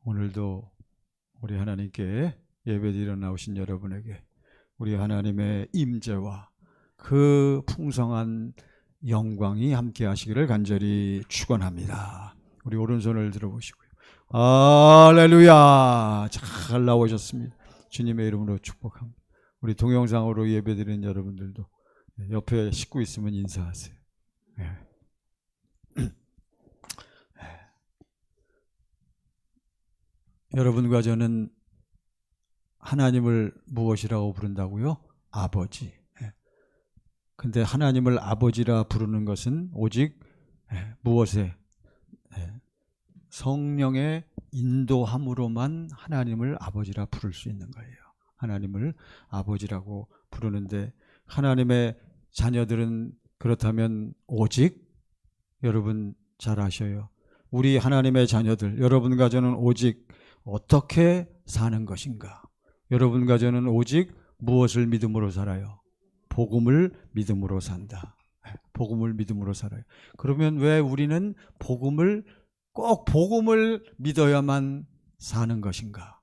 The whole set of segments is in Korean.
오늘도 우리 하나님께 예배드리러 나오신 여러분에게 우리 하나님의 임재와 그 풍성한 영광이 함께 하시기를 간절히 축원합니다. 우리 오른손을 들어보시고요. 할렐루야. 잘 나오셨습니다. 주님의 이름으로 축복합니다. 우리 동영상으로 예배드리는 여러분들도 옆에 식구 있으면 인사하세요. 네. 여러분과 저는 하나님을 무엇이라고 부른다고요? 아버지. 근데 하나님을 아버지라 부르는 것은 오직 무엇에? 성령의 인도함으로만 하나님을 아버지라 부를 수 있는 거예요. 하나님을 아버지라고 부르는데 하나님의 자녀들은 그렇다면 오직 여러분 잘 아셔요. 우리 하나님의 자녀들, 여러분과 저는 오직 어떻게 사는 것인가? 여러분과 저는 오직 무엇을 믿음으로 살아요? 복음을 믿음으로 산다. 복음을 믿음으로 살아요. 그러면 왜 우리는 꼭 복음을 믿어야만 사는 것인가?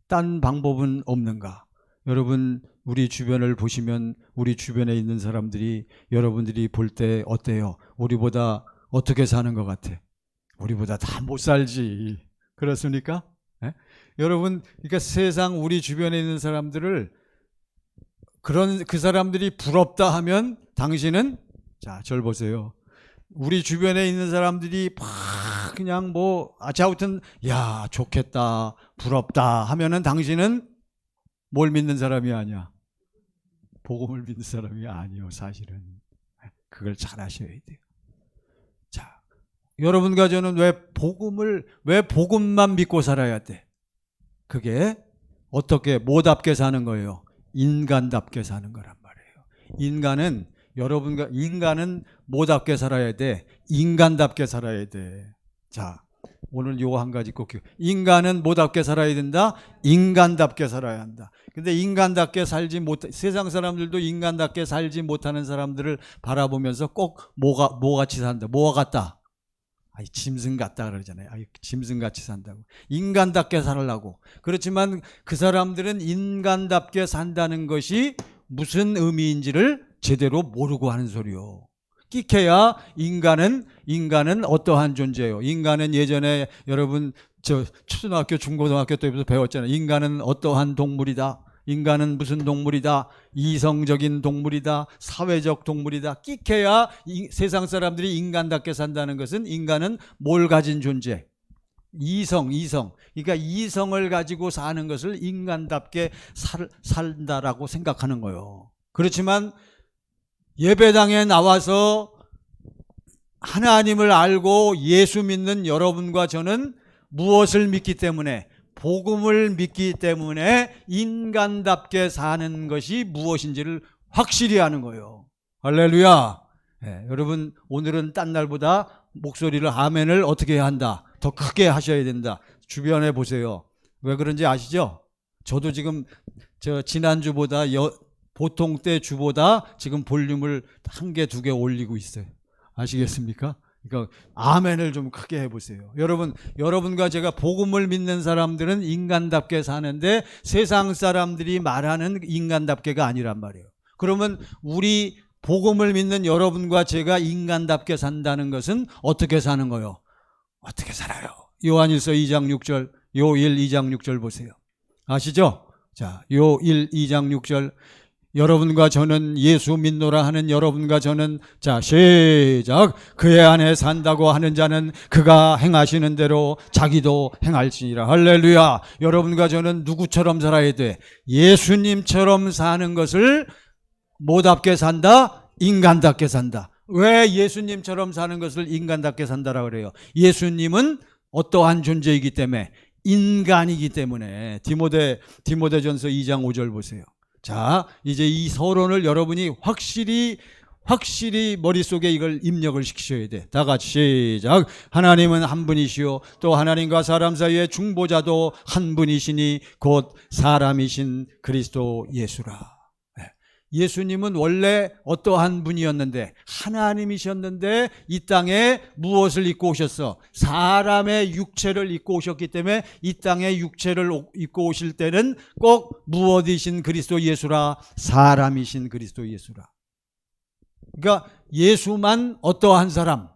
딴 방법은 없는가? 여러분 우리 주변을 보시면 우리 주변에 있는 사람들이 여러분들이 볼 때 어때요? 우리보다 어떻게 사는 것 같아? 우리보다 다 못 살지. 그렇습니까? 네? 여러분, 그러니까 세상 우리 주변에 있는 사람들을 그 사람들이 부럽다 하면 당신은 자, 절 보세요. 우리 주변에 있는 사람들이 막 그냥 아무튼 야, 좋겠다, 부럽다 하면은 당신은 뭘 믿는 사람이 아니야? 복음을 믿는 사람이 아니요, 사실은. 그걸 잘 아셔야 돼요. 자, 여러분과 저는 왜 복음만 믿고 살아야 돼? 그게 어떻게 뭐답게 사는 거예요? 인간답게 사는 거란 말이에요. 인간은 뭐답게 살아야 돼? 인간답게 살아야 돼. 자, 오늘 요거 한 가지 꼭 기억. 인간은 뭐답게 살아야 된다? 인간답게 살아야 한다. 근데 인간답게 세상 사람들도 인간답게 살지 못하는 사람들을 바라보면서 꼭 뭐같이 산다. 뭐와 같다? 짐승 같다 그러잖아요. 짐승같이 산다고. 인간답게 살으려고. 그렇지만 그 사람들은 인간답게 산다는 것이 무슨 의미인지를 제대로 모르고 하는 소리요. 끼케야 인간은 어떠한 존재예요. 인간은 예전에 여러분 초등학교 중고등학교 때부터 배웠잖아요. 인간은 어떠한 동물이다. 인간은 무슨 동물이다. 이성적인 동물이다. 사회적 동물이다. 끼케야 세상 사람들이 인간답게 산다는 것은 인간은 뭘 가진 존재? 이성. 그러니까 이성을 가지고 사는 것을 인간답게 산다라고 생각하는 거예요. 그렇지만 예배당에 나와서 하나님을 알고 예수 믿는 여러분과 저는 무엇을 믿기 때문에? 복음을 믿기 때문에 인간답게 사는 것이 무엇인지를 확실히 아는 거예요. 할렐루야. 여러분 오늘은 딴 날보다 목소리를 아멘을 어떻게 해야 한다? 더 크게 하셔야 된다. 주변에 보세요. 왜 그런지 아시죠? 저도 지금 지난주보다 보통 때 주보다 지금 볼륨을 1개, 2개 올리고 있어요. 아시겠습니까? 그러니까 아멘을 좀 크게 해보세요. 여러분과 제가 복음을 믿는 사람들은 인간답게 사는데 세상 사람들이 말하는 인간답게가 아니란 말이에요. 그러면 우리 복음을 믿는 여러분과 제가 인간답게 산다는 것은 어떻게 사는 거예요? 어떻게 살아요? 요한일서 2장 6절, 요1 2장 6절 보세요. 아시죠? 자, 요1 2장 6절. 여러분과 저는 예수 믿노라 하는 여러분과 저는 자 시작. 그의 안에 산다고 하는 자는 그가 행하시는 대로 자기도 행할지니라. 할렐루야. 여러분과 저는 누구처럼 살아야 돼? 예수님처럼 사는 것을 뭐답게 산다? 인간답게 산다. 왜 예수님처럼 사는 것을 인간답게 산다라고 그래요? 예수님은 어떠한 존재이기 때문에? 인간이기 때문에. 디모데전서 2장 5절 보세요. 자, 이제 이 서론을 여러분이 확실히 머릿속에 이걸 입력을 시키셔야 돼. 다 같이 시작. 하나님은 한 분이시요 또 하나님과 사람 사이의 중보자도 한 분이시니 곧 사람이신 그리스도 예수라. 예수님은 원래 어떠한 분이었는데, 하나님이셨는데 이 땅에 무엇을 입고 오셨어? 사람의 육체를 입고 오셨기 때문에 이 땅에 육체를 입고 오실 때는 꼭 무엇이신 그리스도 예수라, 사람이신 그리스도 예수라. 그러니까 예수만 어떠한 사람?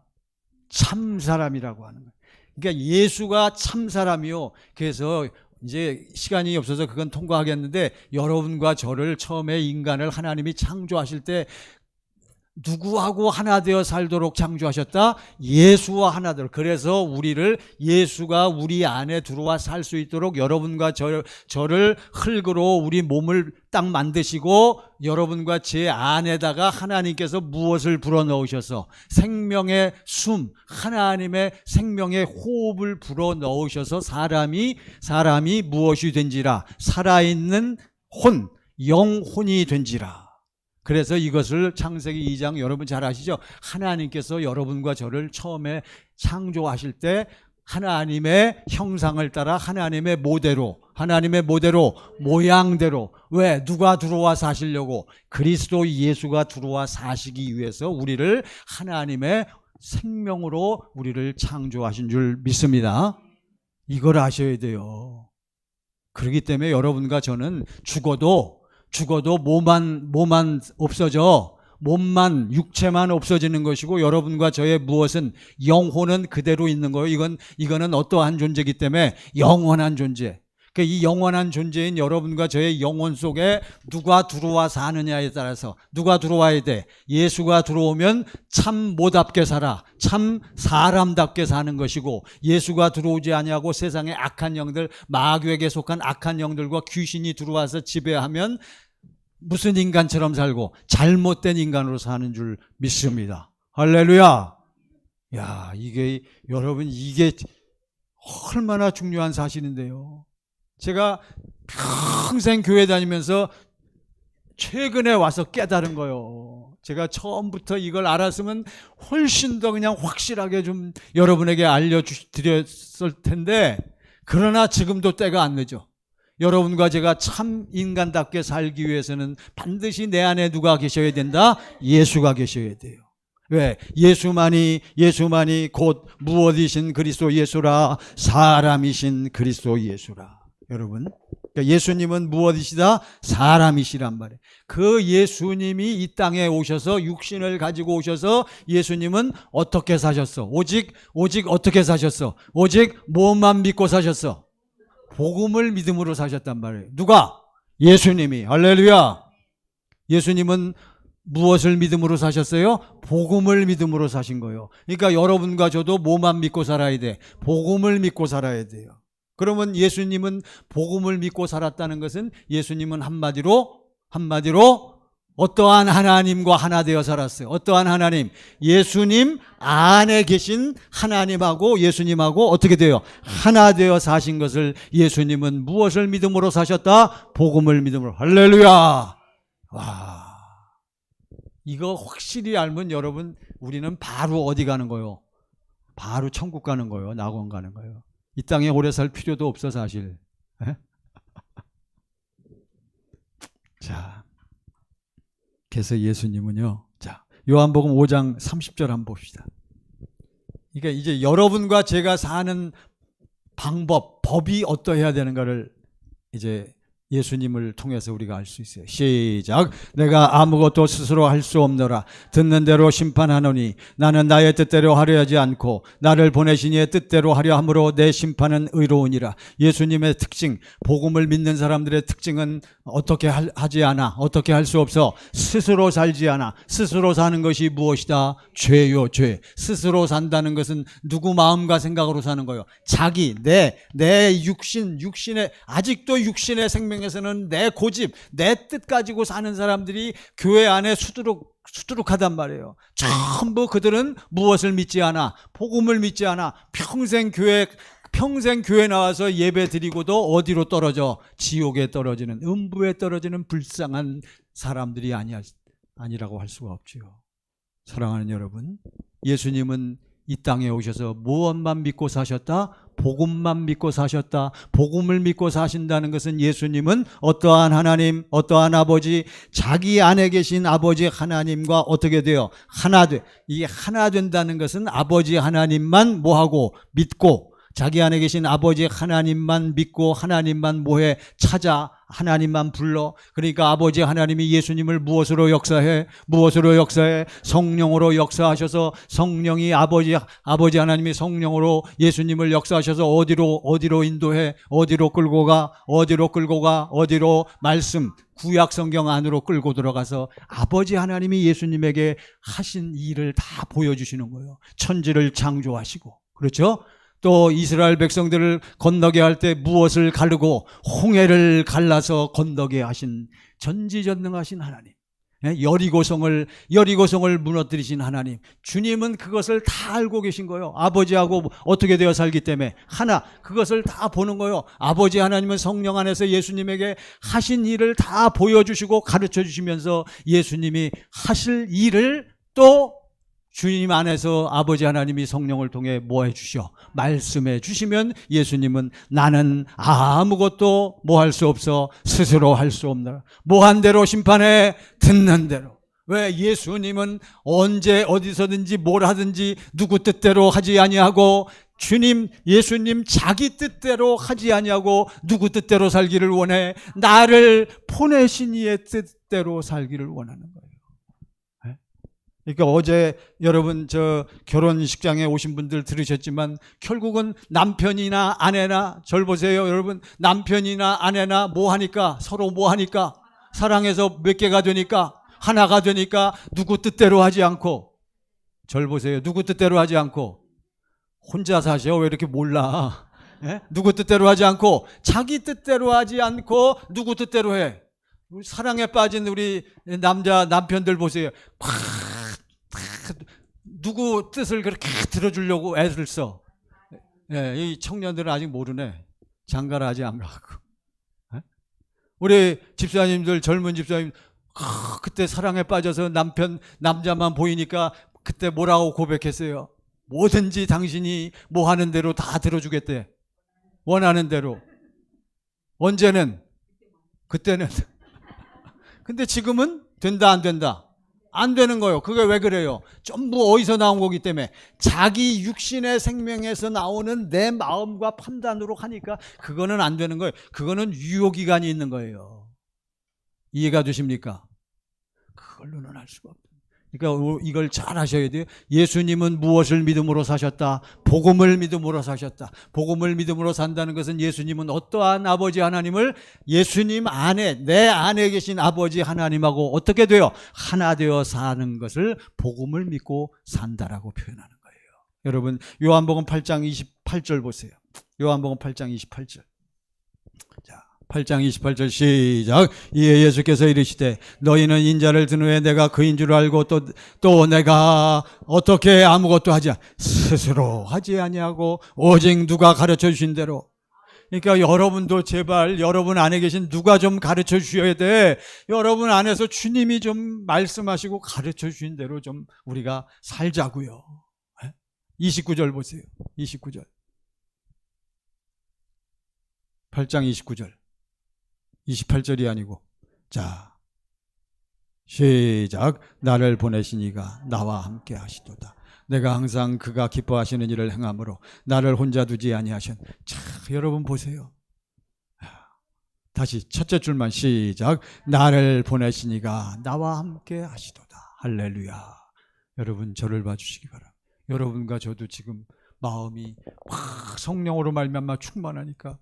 참 사람이라고 하는 거예요. 그러니까 예수가 참 사람이요. 그래서 이제 시간이 없어서 그건 통과하겠는데, 여러분과 저를 처음에 인간을 하나님이 창조하실 때 누구하고 하나 되어 살도록 창조하셨다? 예수와 하나 되어. 그래서 우리를, 예수가 우리 안에 들어와 살 수 있도록 여러분과 저를 흙으로 우리 몸을 딱 만드시고, 여러분과 제 안에다가 하나님께서 무엇을 불어넣으셔서 생명의 숨, 하나님의 생명의 호흡을 불어넣으셔서 사람이 무엇이 된지라, 살아있는 혼, 영혼이 된지라. 그래서 이것을 창세기 2장 여러분 잘 아시죠? 하나님께서 여러분과 저를 처음에 창조하실 때 하나님의 형상을 따라 하나님의 모델로 모양대로. 왜? 누가 들어와 사시려고? 그리스도 예수가 들어와 사시기 위해서 우리를 하나님의 생명으로 우리를 창조하신 줄 믿습니다. 이걸 아셔야 돼요. 그렇기 때문에 여러분과 저는 죽어도 몸만 없어져, 몸만, 육체만 없어지는 것이고, 여러분과 저의 무엇은, 영혼은 그대로 있는 거예요. 이거는 어떠한 존재이기 때문에 영원한 존재. 이 영원한 존재인 여러분과 저의 영혼 속에 누가 들어와 사느냐에 따라서, 누가 들어와야 돼? 예수가 들어오면 참 모답게 살아, 참 사람답게 사는 것이고, 예수가 들어오지 아니하고 세상의 악한 영들, 마귀에게 속한 악한 영들과 귀신이 들어와서 지배하면 무슨 인간처럼 살고 잘못된 인간으로 사는 줄 믿습니다. 할렐루야. 야, 여러분, 이게 얼마나 중요한 사실인데요. 제가 평생 교회 다니면서 최근에 와서 깨달은 거예요. 제가 처음부터 이걸 알았으면 훨씬 더 그냥 확실하게 좀 여러분에게 알려드렸을 텐데, 그러나 지금도 때가 안 늦어. 여러분과 제가 참 인간답게 살기 위해서는 반드시 내 안에 누가 계셔야 된다? 예수가 계셔야 돼요. 왜? 예수만이 곧 무엇이신 그리스도 예수라, 사람이신 그리스도 예수라. 여러분, 그러니까 예수님은 무엇이시다? 사람이시란 말이에요. 그 예수님이 이 땅에 오셔서 육신을 가지고 오셔서 예수님은 어떻게 사셨어? 오직 어떻게 사셨어? 오직 무엇만 믿고 사셨어? 복음을 믿음으로 사셨단 말이에요. 누가? 예수님이. 할렐루야. 예수님은 무엇을 믿음으로 사셨어요? 복음을 믿음으로 사신 거예요. 그러니까 여러분과 저도 뭐만 믿고 살아야 돼? 복음을 믿고 살아야 돼요. 그러면 예수님은 복음을 믿고 살았다는 것은, 예수님은 한마디로 어떠한 하나님과 하나 되어 살았어요. 어떠한 하나님? 예수님 안에 계신 하나님하고 예수님하고 어떻게 돼요? 하나 되어 사신 것을, 예수님은 무엇을 믿음으로 사셨다? 복음을 믿음으로. 할렐루야. 와, 이거 확실히 알면 여러분, 우리는 바로 어디 가는 거예요? 바로 천국 가는 거예요. 낙원 가는 거예요. 이 땅에 오래 살 필요도 없어, 사실. 자, 그래서 예수님은요, 자, 요한복음 5장 30절 한번 봅시다. 그러니까 이제 여러분과 제가 사는 법이 어떠해야 되는가를 이제 예수님을 통해서 우리가 알 수 있어요. 시작. 내가 아무것도 스스로 할 수 없노라. 듣는 대로 심판하노니 나는 나의 뜻대로 하려 하지 않고 나를 보내신 이의 뜻대로 하려 함으로 내 심판은 의로우니라. 예수님의 특징, 복음을 믿는 사람들의 특징은 어떻게 하지 않아. 어떻게 할 수 없어. 스스로 살지 않아. 스스로 사는 것이 무엇이다? 죄요, 죄. 스스로 산다는 것은 누구 마음과 생각으로 사는 거예요? 자기, 내 육신의, 아직도 육신의 생명에서는 내 고집, 내 뜻 가지고 사는 사람들이 교회 안에 수두룩하단 말이에요. 전부 그들은 무엇을 믿지 않아? 복음을 믿지 않아. 평생 교회 나와서 예배 드리고도 어디로 떨어져? 지옥에 떨어지는, 음부에 떨어지는 불쌍한 사람들이 아니라고 할 수가 없지요. 사랑하는 여러분, 예수님은 이 땅에 오셔서 무엇만 믿고 사셨다? 복음만 믿고 사셨다. 복음을 믿고 사신다는 것은 예수님은 어떠한 하나님, 어떠한 아버지, 자기 안에 계신 아버지 하나님과 어떻게 돼요? 하나 돼. 이게 하나 된다는 것은 아버지 하나님만 뭐하고 믿고, 자기 안에 계신 아버지 하나님만 믿고 하나님만 뭐해? 찾아 하나님만 불러. 그러니까 아버지 하나님이 예수님을 무엇으로 역사해? 무엇으로 역사해? 성령으로 역사하셔서, 성령이 아버지 하나님이 성령으로 예수님을 역사하셔서 어디로 인도해? 어디로 끌고 가? 어디로 말씀 구약 성경 안으로 끌고 들어가서 아버지 하나님이 예수님에게 하신 일을 다 보여주시는 거예요. 천지를 창조하시고, 그렇죠? 또 이스라엘 백성들을 건너게 할 때 무엇을 가르고 홍해를 갈라서 건너게 하신 전지전능하신 하나님, 여리고성을 무너뜨리신 하나님, 주님은 그것을 다 알고 계신 거예요. 아버지하고 어떻게 되어 살기 때문에 하나, 그것을 다 보는 거예요. 아버지 하나님은 성령 안에서 예수님에게 하신 일을 다 보여주시고 가르쳐 주시면서 예수님이 하실 일을 또 주님 안에서 아버지 하나님이 성령을 통해 뭐 해주셔? 말씀해 주시면 예수님은 나는 아무것도 뭐 할 수 없어. 스스로 할 수 없나. 뭐 한 대로 심판해? 듣는 대로. 왜? 예수님은 언제 어디서든지 뭘 하든지 누구 뜻대로 하지 아니하고, 예수님 자기 뜻대로 하지 아니하고 누구 뜻대로 살기를 원해? 나를 보내신 이의 뜻대로 살기를 원하는 거예요. 그러니까 어제 여러분 저 결혼식장에 오신 분들 들으셨지만 결국은 남편이나 아내나, 절 보세요 여러분, 남편이나 아내나 뭐 하니까? 서로 뭐 하니까? 사랑해서 몇 개가 되니까? 하나가 되니까 누구 뜻대로 하지 않고, 절 보세요, 누구 뜻대로 하지 않고, 혼자 사셔? 왜 이렇게 몰라? 누구 뜻대로 하지 않고, 자기 뜻대로 하지 않고 누구 뜻대로 해? 우리 사랑에 빠진 우리 남편들 보세요. 누구 뜻을 그렇게 들어주려고 애를 써. 이 청년들은 아직 모르네. 장가를 아직 안 가고. 우리 집사님들, 젊은 집사님, 그때 사랑에 빠져서 남자만 보이니까 그때 뭐라고 고백했어요? 뭐든지 당신이 뭐 하는 대로 다 들어주겠대. 원하는 대로. 언제는? 그때는. 근데 지금은 된다 안 된다? 안 되는 거예요. 그게 왜 그래요? 전부 어디서 나온 거기 때문에, 자기 육신의 생명에서 나오는 내 마음과 판단으로 하니까 그거는 안 되는 거예요. 그거는 유효기간이 있는 거예요. 이해가 되십니까? 그걸로는 할 수가 없어요. 그러니까 이걸 잘 하셔야 돼요. 예수님은 무엇을 믿음으로 사셨다? 복음을 믿음으로 사셨다. 복음을 믿음으로 산다는 것은 예수님은 어떠한 아버지 하나님을, 예수님 안에, 내 안에 계신 아버지 하나님하고 어떻게 돼요? 하나 되어 사는 것을 복음을 믿고 산다라고 표현하는 거예요. 여러분 요한복음 8장 28절 보세요. 요한복음 8장 28절. 자, 8장 28절 시작. 이에 예수께서 이르시되 너희는 인자를 든 후에 내가 그인 줄 알고 또 내가 어떻게 아무것도 하지 스스로 하지 아니하고 오직 누가 가르쳐 주신 대로. 그러니까 여러분도 제발 여러분 안에 계신 누가 좀 가르쳐 주셔야 돼. 여러분 안에서 주님이 좀 말씀하시고 가르쳐 주신 대로 좀 우리가 살자고요. 29절 보세요. 29절. 8장 29절. 28절이 아니고, 자 시작. 나를 보내신 이가 나와 함께 하시도다. 내가 항상 그가 기뻐하시는 일을 행함으로 나를 혼자 두지 아니하신. 자, 여러분 보세요. 다시 첫째 줄만 시작. 나를 보내신 이가 나와 함께 하시도다. 할렐루야. 여러분 저를 봐주시기 바랍니다. 여러분과 저도 지금 마음이 확 성령으로 말미암아 충만하니까,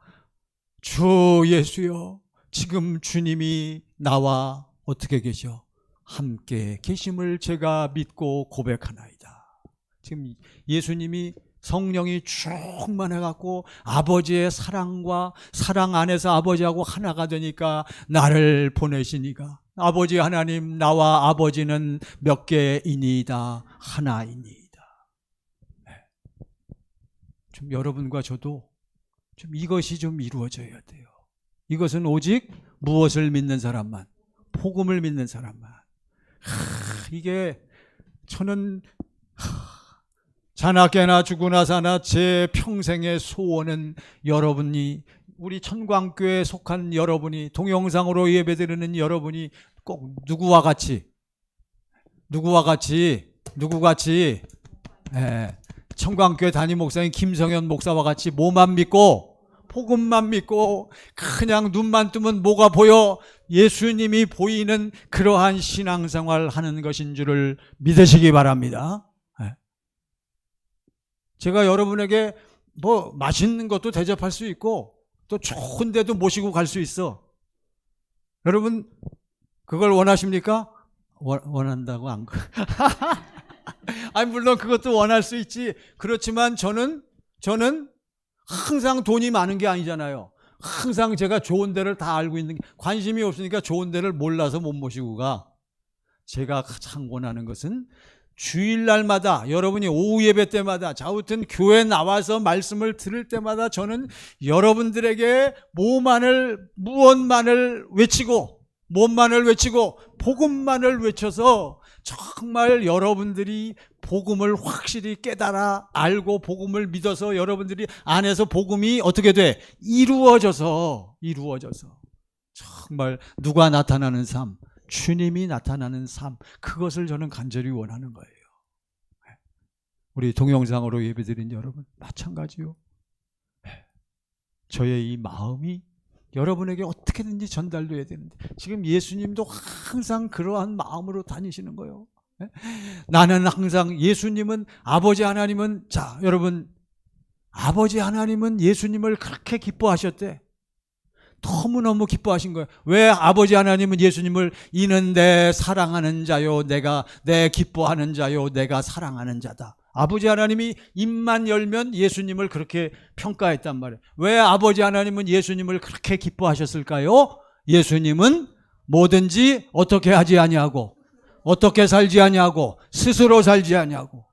주 예수여, 지금 주님이 나와 어떻게 계셔? 함께 계심을 제가 믿고 고백하나이다. 지금 예수님이 성령이 충만해갖고 아버지의 사랑과 사랑 안에서 아버지하고 하나가 되니까 나를 보내시니까, 아버지 하나님, 나와 아버지는 몇 개이니이다? 하나이니이다. 좀 여러분과 저도 좀 이것이 좀 이루어져야 돼요. 이것은 오직 무엇을 믿는 사람만, 복음을 믿는 사람만. 이게 저는 자나깨나 죽으나 사나 제 평생의 소원은 여러분이, 우리 천광교회에 속한 여러분이, 동영상으로 예배드리는 여러분이 꼭 누구와 같이 천광교회 담임 목사인 김성현 목사와 같이 뭐만 믿고, 복음만 믿고 그냥 눈만 뜨면 뭐가 보여? 예수님이 보이는 그러한 신앙생활 하는 것인 줄을 믿으시기 바랍니다. 제가 여러분에게 뭐 맛있는 것도 대접할 수 있고 또 좋은 데도 모시고 갈 수 있어. 여러분 그걸 원하십니까? 원한다고 안 아니 물론 그것도 원할 수 있지. 그렇지만 저는 항상 돈이 많은 게 아니잖아요. 항상 제가 좋은 데를 다 알고 있는, 관심이 없으니까 좋은 데를 몰라서 못 모시고 가. 제가 가장 원하는 것은 주일날마다, 여러분이 오후 예배 때마다, 자우튼 교회 나와서 말씀을 들을 때마다 저는 여러분들에게 무엇만을 외치고 복음만을 외쳐서 정말 여러분들이 복음을 확실히 깨달아 알고 복음을 믿어서 여러분들이 안에서 복음이 어떻게 돼? 이루어져서 정말 누가 나타나는 삶, 주님이 나타나는 삶, 그것을 저는 간절히 원하는 거예요. 우리 동영상으로 예배드린 여러분 마찬가지요. 저의 이 마음이 여러분에게 어떻게든지 전달돼야 되는데 지금 예수님도 항상 그러한 마음으로 다니시는 거예요. 나는 항상, 예수님은, 아버지 하나님은, 자 여러분, 아버지 하나님은 예수님을 그렇게 기뻐하셨대. 너무너무 기뻐하신 거예요. 왜 아버지 하나님은 예수님을 이는 내 사랑하는 자요, 내가 내 기뻐하는 자요, 내가 사랑하는 자다. 아버지 하나님이 입만 열면 예수님을 그렇게 평가했단 말이에요. 왜 아버지 하나님은 예수님을 그렇게 기뻐하셨을까요? 예수님은 뭐든지 어떻게 하지 아니하고, 어떻게 살지 아니하고, 스스로 살지 아니하고,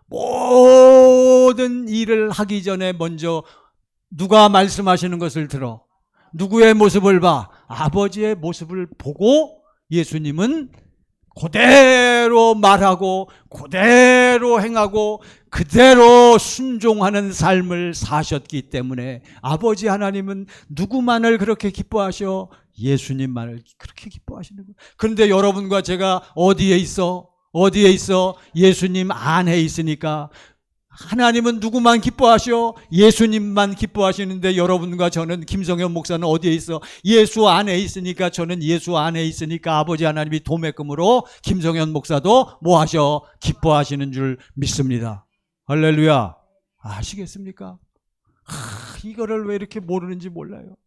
모든 일을 하기 전에 먼저 누가 말씀하시는 것을 들어, 누구의 모습을 봐? 아버지의 모습을 보고 예수님은 그대로 말하고 그대로 행하고 그대로 순종하는 삶을 사셨기 때문에 아버지 하나님은 누구만을 그렇게 기뻐하셔? 예수님만을 그렇게 기뻐하시는 거예요. 그런데 여러분과 제가 어디에 있어? 예수님 안에 있으니까. 하나님은 누구만 기뻐하셔? 예수님만 기뻐하시는데 여러분과 저는, 김성현 목사는 어디에 있어? 예수 안에 있으니까, 저는 예수 안에 있으니까 아버지 하나님이 도매금으로 김성현 목사도 뭐 하셔? 기뻐하시는 줄 믿습니다. 할렐루야. 아시겠습니까? 이거를 왜 이렇게 모르는지 몰라요.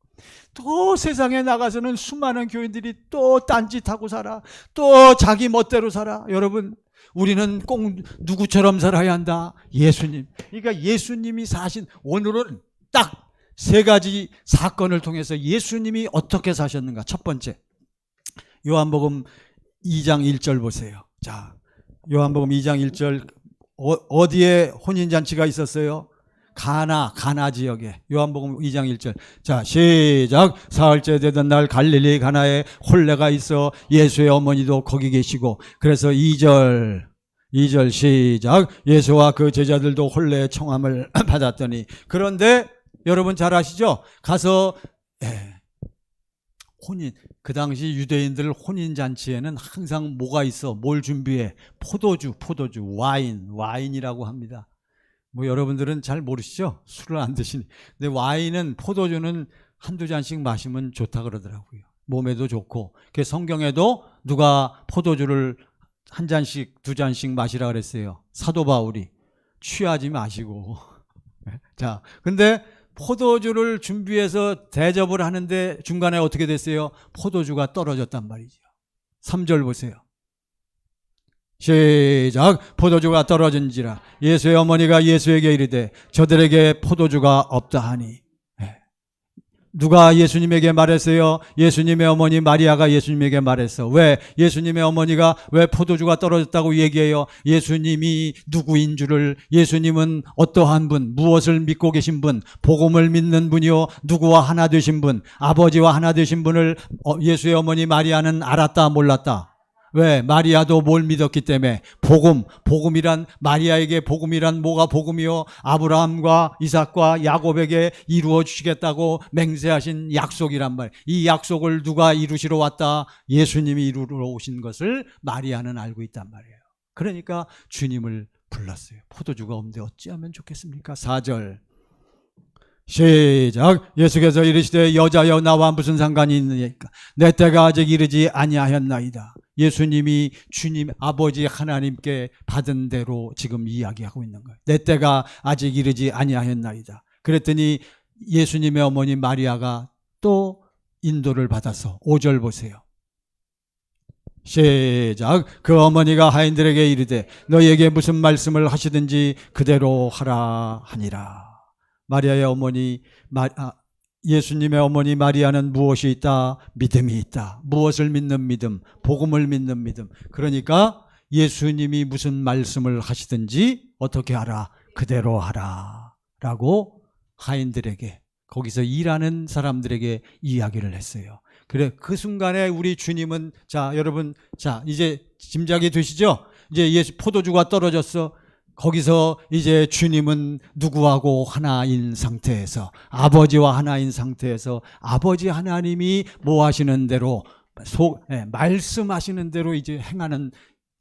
또 세상에 나가서는 수많은 교인들이 또 딴짓하고 살아. 또 자기 멋대로 살아. 여러분, 우리는 꼭 누구처럼 살아야 한다. 예수님. 그러니까 예수님이 사신, 오늘은 딱 세 가지 사건을 통해서 예수님이 어떻게 사셨는가. 첫 번째, 요한복음 2장 1절 보세요. 자, 요한복음 2장 1절, 어디에 혼인잔치가 있었어요? 가나 지역에. 요한복음 2장 1절. 자, 시작. 사흘째 되던 날 갈릴리 가나에 혼례가 있어 예수의 어머니도 거기 계시고. 그래서 2절 시작. 예수와 그 제자들도 혼례의 청함을 받았더니. 그런데 여러분 잘 아시죠? 가서 혼인, 그 당시 유대인들 혼인잔치에는 항상 뭐가 있어? 뭘 준비해? 포도주, 와인이라고 합니다. 뭐 여러분들은 잘 모르시죠? 술을 안 드시니. 근데 와인은, 포도주는 한두 잔씩 마시면 좋다 그러더라고요. 몸에도 좋고. 그래서 성경에도 누가 포도주를 한 잔씩, 두 잔씩 마시라 그랬어요. 사도 바울이. 취하지 마시고. 자, 근데 포도주를 준비해서 대접을 하는데 중간에 어떻게 됐어요? 포도주가 떨어졌단 말이죠. 3절 보세요. 시작. 포도주가 떨어진지라 예수의 어머니가 예수에게 이르되 저들에게 포도주가 없다 하니. 누가 예수님에게 말했어요? 예수님의 어머니 마리아가 예수님에게 말했어. 왜? 예수님의 어머니가 왜 포도주가 떨어졌다고 얘기해요? 예수님이 누구인 줄을, 예수님은 어떠한 분, 무엇을 믿고 계신 분, 복음을 믿는 분이요, 누구와 하나 되신 분, 아버지와 하나 되신 분을 예수의 어머니 마리아는 알았다 몰랐다? 왜? 마리아도 뭘 믿었기 때문에. 복음이란, 마리아에게 복음이란 뭐가 복음이요? 아브라함과 이삭과 야곱에게 이루어 주시겠다고 맹세하신 약속이란 말이에요. 이 약속을 누가 이루시러 왔다? 예수님이 이루러 오신 것을 마리아는 알고 있단 말이에요. 그러니까 주님을 불렀어요. 포도주가 없는데 어찌하면 좋겠습니까? 4절 시작. 예수께서 이르시되 여자여 나와 무슨 상관이 있느니까 내 때가 아직 이르지 아니하였나이다. 예수님이 주님 아버지 하나님께 받은 대로 지금 이야기하고 있는 거예요. 내 때가 아직 이르지 아니하였나이다. 그랬더니 예수님의 어머니 마리아가 또 인도를 받아서 5절 보세요. 시작. 그 어머니가 하인들에게 이르되 너희에게 무슨 말씀을 하시든지 그대로 하라 하니라. 마리아의 어머니, 예수님의 어머니 마리아는 무엇이 있다? 믿음이 있다. 무엇을 믿는 믿음? 복음을 믿는 믿음. 그러니까 예수님이 무슨 말씀을 하시든지 어떻게 하라? 그대로 하라 라고 하인들에게, 거기서 일하는 사람들에게 이야기를 했어요. 그래, 그 순간에 우리 주님은, 자, 여러분, 자, 이제 짐작이 되시죠? 이제 포도주가 떨어졌어. 거기서 이제 주님은 누구하고 하나인 상태에서, 아버지와 하나인 상태에서 아버지 하나님이 뭐 하시는 대로, 말씀하시는 대로 이제 행하는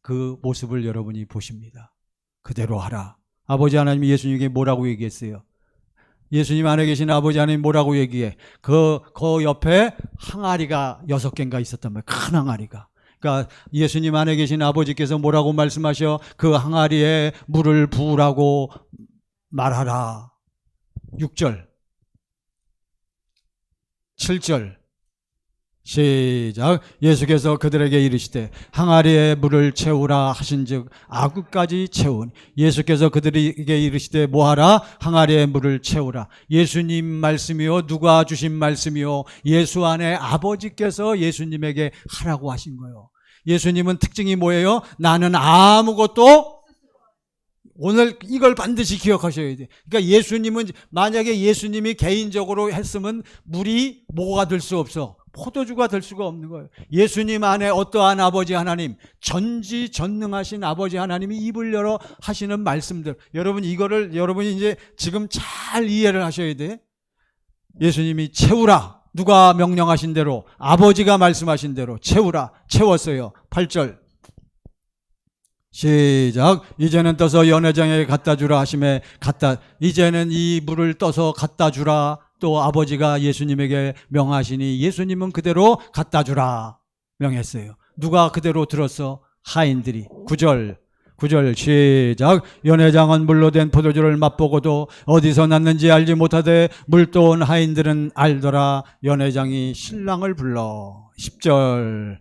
그 모습을 여러분이 보십니다. 그대로 하라. 아버지 하나님이 예수님에게 뭐라고 얘기했어요? 예수님 안에 계신 아버지 하나님 뭐라고 얘기해? 그 옆에 항아리가 6개인가 있었단 말이에요. 큰 항아리가. 그러니까 예수님 안에 계신 아버지께서 뭐라고 말씀하셔? 그 항아리에 물을 부으라고 말하라. 6절 7절 시작. 예수께서 그들에게 이르시되 항아리에 물을 채우라 하신즉 아구까지 채운. 예수께서 그들에게 이르시되 뭐하라? 항아리에 물을 채우라. 예수님 말씀이요, 누가 주신 말씀이요? 예수 안에 아버지께서 예수님에게 하라고 하신 거예요. 예수님은 특징이 뭐예요? 나는 아무것도, 오늘 이걸 반드시 기억하셔야 돼요. 그러니까 예수님은, 만약에 예수님이 개인적으로 했으면 물이 뭐가 될 수 없어. 포도주가 될 수가 없는 거예요. 예수님 안에 어떠한 아버지 하나님, 전지전능하신 아버지 하나님이 입을 열어 하시는 말씀들, 여러분 이거를 여러분이 이제 지금 잘 이해를 하셔야 돼. 예수님이 채우라. 누가 명령하신 대로, 아버지가 말씀하신 대로 채우라. 채웠어요. 8절 시작. 이제는 떠서 연회장에 갖다 주라 하심에 이제는 이 물을 떠서 갖다 주라. 또 아버지가 예수님에게 명하시니 예수님은 그대로 갖다 주라 명했어요. 누가 그대로 들었어? 하인들이. 9절 시작. 연회장은 물로 된 포도주를 맛보고도 어디서 났는지 알지 못하되 물도 온 하인들은 알더라. 연회장이 신랑을 불러. 10절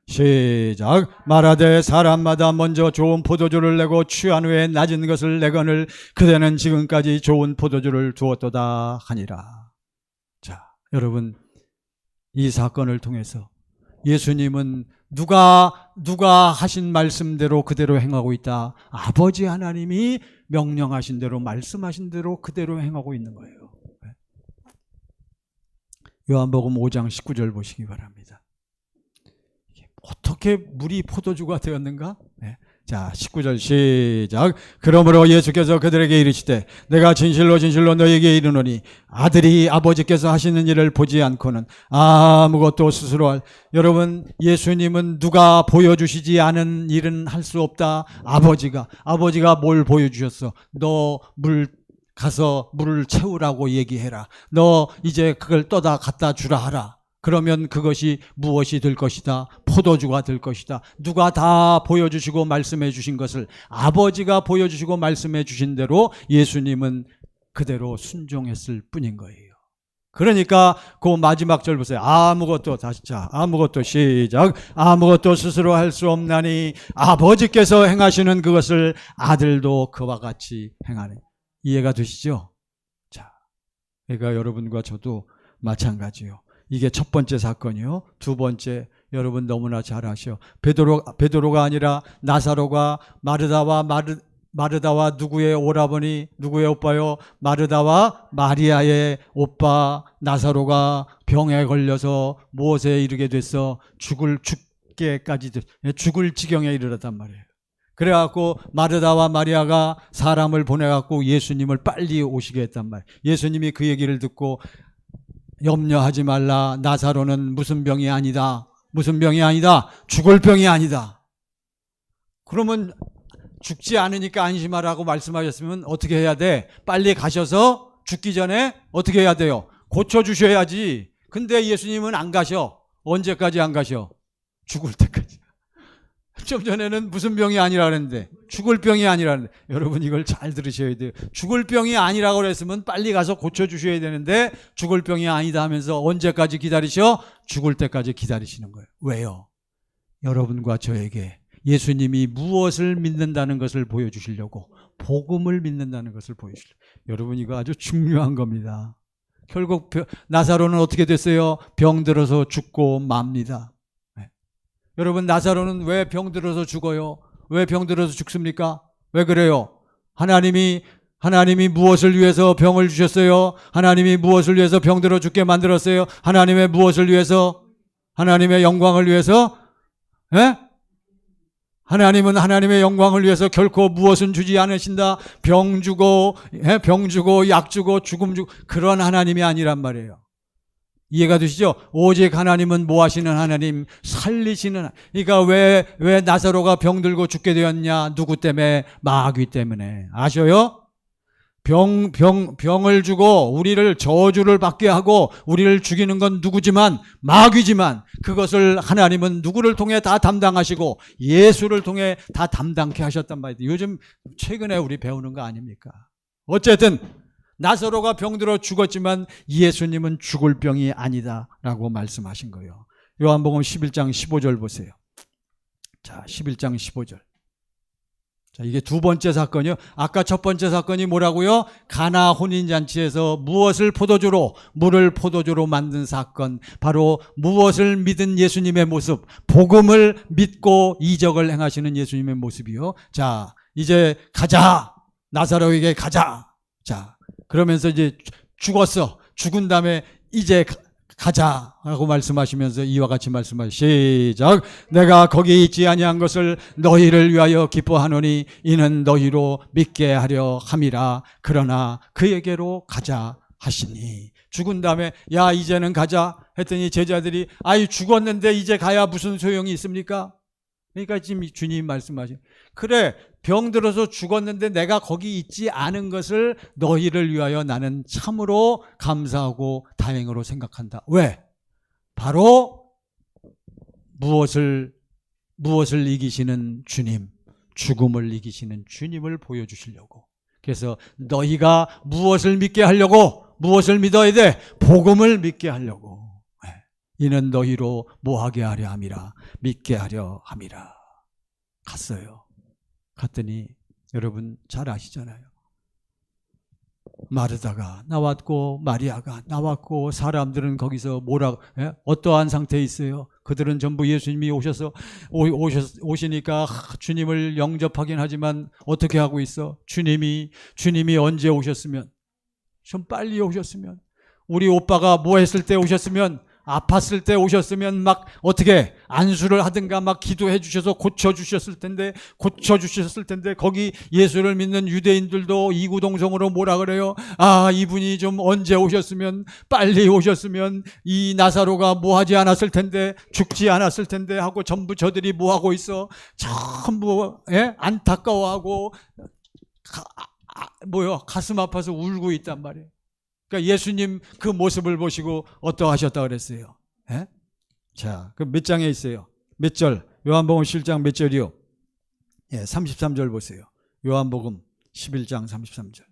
시작. 말하되 사람마다 먼저 좋은 포도주를 내고 취한 후에 낮은 것을 내거늘 그대는 지금까지 좋은 포도주를 두었도다 하니라. 자, 여러분, 이 사건을 통해서 예수님은 누가 하신 말씀대로 그대로 행하고 있다. 아버지 하나님이 명령하신 대로, 말씀하신 대로 그대로 행하고 있는 거예요. 요한복음 5장 19절 보시기 바랍니다. 어떻게 물이 포도주가 되었는가? 네. 자, 19절 시작. 그러므로 예수께서 그들에게 이르시되 내가 진실로 진실로 너희에게 이르노니 아들이 아버지께서 하시는 일을 보지 않고는 아무것도 스스로 여러분, 예수님은 누가 보여주시지 않은 일은 할 수 없다. 아버지가 뭘 보여주셨어? 너 가서 물을 채우라고 얘기해라. 너 이제 그걸 떠다 갖다 주라 하라. 그러면 그것이 무엇이 될 것이다? 포도주가 될 것이다. 누가 다 보여주시고 말씀해 주신 것을, 아버지가 보여주시고 말씀해 주신 대로 예수님은 그대로 순종했을 뿐인 거예요. 그러니까 그 마지막 절 보세요. 아무것도 시작. 아무것도 스스로 할 수 없나니 아버지께서 행하시는 그것을 아들도 그와 같이 행하네. 이해가 되시죠? 자, 그러니까 여러분과 저도 마찬가지요. 이게 첫 번째 사건이요. 두 번째, 여러분 너무나 잘 아셔. 베드로가 아니라 나사로가 마르다와 누구의 오라버니, 누구의 오빠요? 마르다와 마리아의 오빠 나사로가 병에 걸려서 무엇에 이르게 됐어? 죽게까지 죽을 지경에 이르렀단 말이에요. 그래갖고 마르다와 마리아가 사람을 보내갖고 예수님을 빨리 오시게 했단 말이에요. 예수님이 그 얘기를 듣고 염려하지 말라. 나사로는 무슨 병이 아니다. 무슨 병이 아니다. 죽을 병이 아니다. 그러면 죽지 않으니까 안심하라고 말씀하셨으면 어떻게 해야 돼? 빨리 가셔서 죽기 전에 어떻게 해야 돼요? 고쳐주셔야지. 근데 예수님은 안 가셔. 언제까지 안 가셔? 죽을 때까지. 좀 전에는 무슨 병이 아니라 그랬는데 죽을 병이 아니라 그랬는데 여러분 이걸 잘 들으셔야 돼요. 죽을 병이 아니라고 그랬으면 빨리 가서 고쳐주셔야 되는데 죽을 병이 아니다 하면서 언제까지 기다리셔? 죽을 때까지 기다리시는 거예요. 왜요? 여러분과 저에게 예수님이 무엇을 믿는다는 것을 보여주시려고, 복음을 믿는다는 것을 보여주시려고. 여러분 이거 아주 중요한 겁니다. 결국 나사로는 어떻게 됐어요? 병들어서 죽고 맙니다. 네. 여러분 나사로는 왜 병들어서 죽어요? 왜 병들어서 죽습니까? 왜 그래요? 하나님이 무엇을 위해서 병을 주셨어요? 하나님이 무엇을 위해서 병들어 죽게 만들었어요? 하나님의 무엇을 위해서? 하나님의 영광을 위해서? 예? 하나님은 하나님의 영광을 위해서 결코 무엇은 주지 않으신다. 병 주고 약 주고 죽음 주고 그런 하나님이 아니란 말이에요. 이해가 되시죠? 오직 하나님은 뭐 하시는 하나님? 살리시는. 그러니까 왜 나사로가 병들고 죽게 되었냐? 누구 때문에? 마귀 때문에. 아셔요? 병을 주고 우리를 저주를 받게 하고 우리를 죽이는 건 누구지만 마귀지만 그것을 하나님은 누구를 통해 다 담당하시고 예수를 통해 다 담당케 하셨단 말이에요. 요즘 최근에 우리 배우는 거 아닙니까? 어쨌든 나사로가 병들어 죽었지만 예수님은 죽을 병이 아니다라고 말씀하신 거예요. 요한복음 11장 15절 보세요. 자, 11장 15절. 자, 이게 두 번째 사건이요. 아까 첫 번째 사건이 뭐라고요? 가나 혼인잔치에서 물을 포도주로 만든 사건. 바로 무엇을 믿은 예수님의 모습, 복음을 믿고 이적을 행하시는 예수님의 모습이요. 자, 이제 가자. 나사로에게 가자. 자, 그러면서 이제 죽었어. 죽은 다음에 이제 가자라고 말씀하시면서 이와 같이 말씀하시죠. 시작. 내가 거기 있지 아니한 것을 너희를 위하여 기뻐하노니 이는 너희로 믿게 하려 함이라. 그러나 그에게로 가자 하시니. 죽은 다음에 야 이제는 가자 했더니 제자들이 아이 죽었는데 이제 가야 무슨 소용이 있습니까? 그러니까 지금 주님 말씀하신 그래 병들어서 죽었는데 내가 거기 있지 않은 것을 너희를 위하여 나는 참으로 감사하고 다행으로 생각한다. 왜? 바로 무엇을 이기시는 주님, 죽음을 이기시는 주님을 보여주시려고. 그래서 너희가 무엇을 믿게 하려고? 무엇을 믿어야 돼? 복음을 믿게 하려고. 이는 너희로 뭐하게 하려 함이라. 믿게 하려 함이라. 갔어요. 갔더니 여러분 잘 아시잖아요. 마르다가 나왔고 마리아가 나왔고 사람들은 거기서 어떠한 상태에 있어요? 그들은 전부 예수님이 오시니까 주님을 영접하긴 하지만 어떻게 하고 있어? 주님이 언제 오셨으면, 좀 빨리 오셨으면, 우리 오빠가 뭐 했을 때 오셨으면, 아팠을 때 오셨으면 막 어떻게 안수를 하든가 막 기도해 주셔서 고쳐주셨을 텐데 거기 예수를 믿는 유대인들도 이구동성으로 뭐라 그래요? 아 이분이 좀 언제 오셨으면, 빨리 오셨으면 이 나사로가 뭐 하지 않았을 텐데, 죽지 않았을 텐데 하고 전부 저들이 뭐 하고 있어? 전부 안타까워하고 가슴 아파서 울고 있단 말이에요. 그러니까 예수님 그 모습을 보시고 어떠하셨다 그랬어요? 예? 자, 그 몇 장에 있어요? 몇 절? 요한복음 11장 몇 절이요? 33절 보세요. 요한복음 11장 33절.